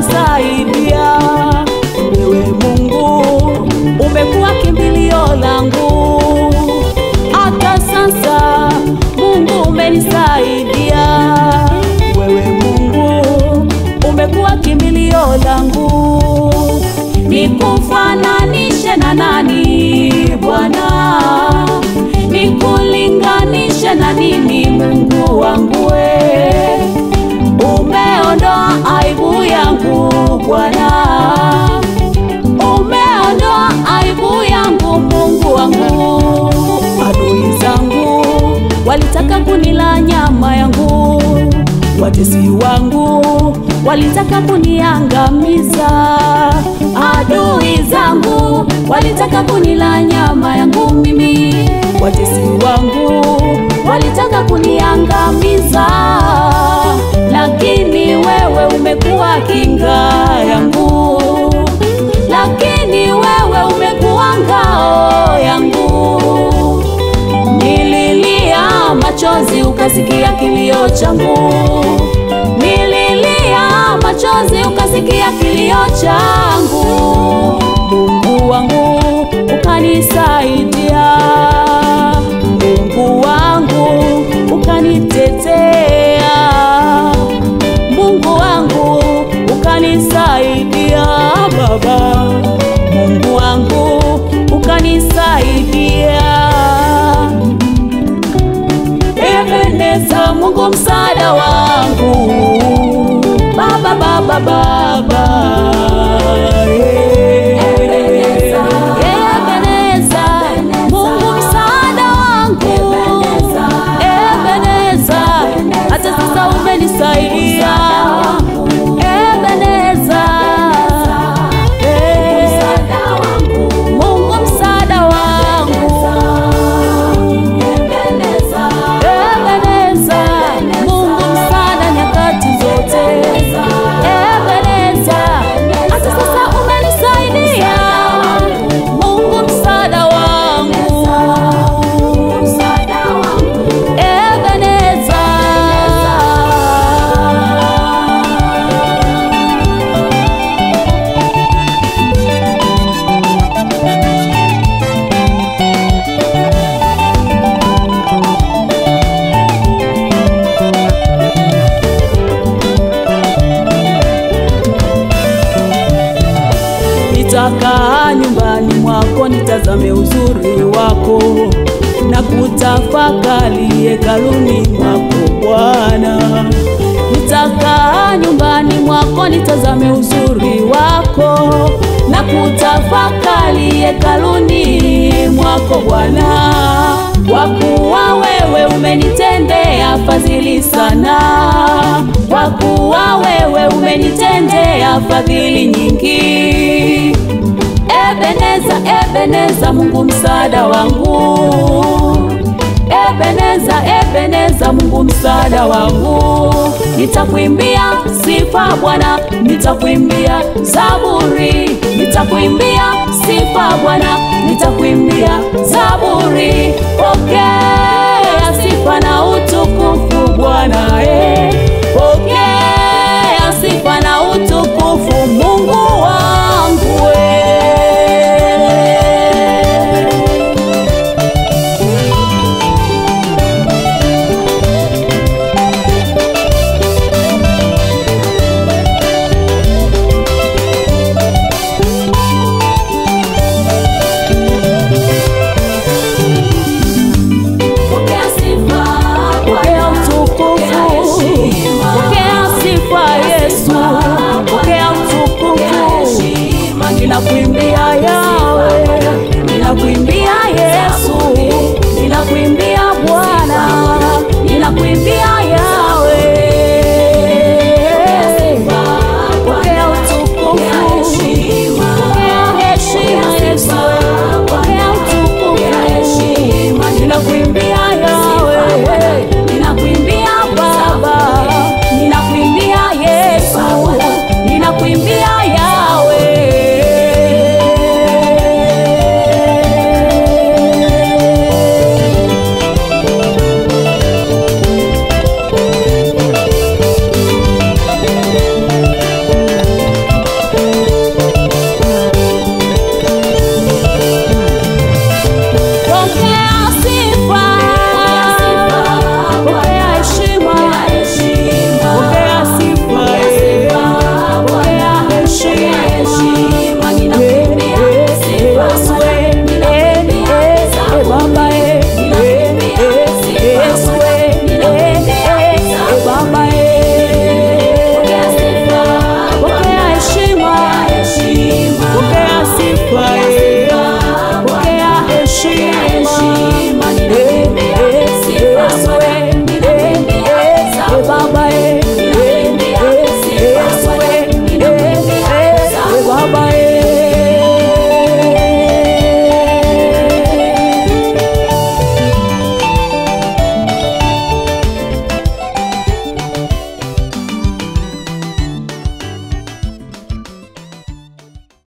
ukanisaidia. Wewe Mungu umekuwa kimbilio langu, hata sasa Mungu umenisaidia. Wewe Mungu umekuwa kimbilio langu. Nikufananishe na nani Bwana? Nikulinganishe na nini Mungu wangu we? Umeondoa aibu yangu Bwana, umeondoa aibu yangu Mungu wangu. Adui zangu walitaka kunila nyama yangu, watesi wangu walitaka kuniangamiza. Adui zangu walitaka kunila nyama yangu mimi, watesi wangu walitaka kuniangamiza. Lakini wewe umekuwa kinga yangu, lakini wewe umekuwa ngao yangu. Nililia machozi ukasikia kilio changu, nililia machozi ukasikia kilio changu. Mungu wangu ukanisaidia, Mungu wangu ukanitetea, Mungu wangu ukanisaidia Baba, Mungu wangu ukanisaidia. Ebeneza Mungu msaada wangu, Baba Baba Baba. Ebeneza Mungu msaada wangu, Ebeneza hata sasa umenisaidia. Ebeneza Mungu msaada wangu, Ebeneza Mungu msaada nyakati zote. Ebeneza hata sasa umenisaidia. Mungu msaada wangu, Ebeneza. Nitakaa nyumbani mwako nitazame uzuri wako, na kutafakari hekaluni mwako Bwana. Nitakaa nyumbani mwako nitazame uzuri wako, na kutafakari hekaluni mwako Bwana. Kwa kuwa wewe umenitendea fadhili sana, kwa kuwa wewe umenitendea fadhili nyingi. Ebeneza, Ebeneza Mungu msaada wangu, Ebeneza, Ebeneza Mungu msaada wangu. Nitakuimbia sifa Bwana, nitakuimbia zaburi, nitakuimbia sifa Bwana, nitakuimbia zaburi. Pokea sifa na utukufu Bwana, pokea sifa na utukufu Mungu wangu we. Ninakuimbia Yawe, ninakuimbia Yesu, ninakuimbia Bwana, ninakuimbia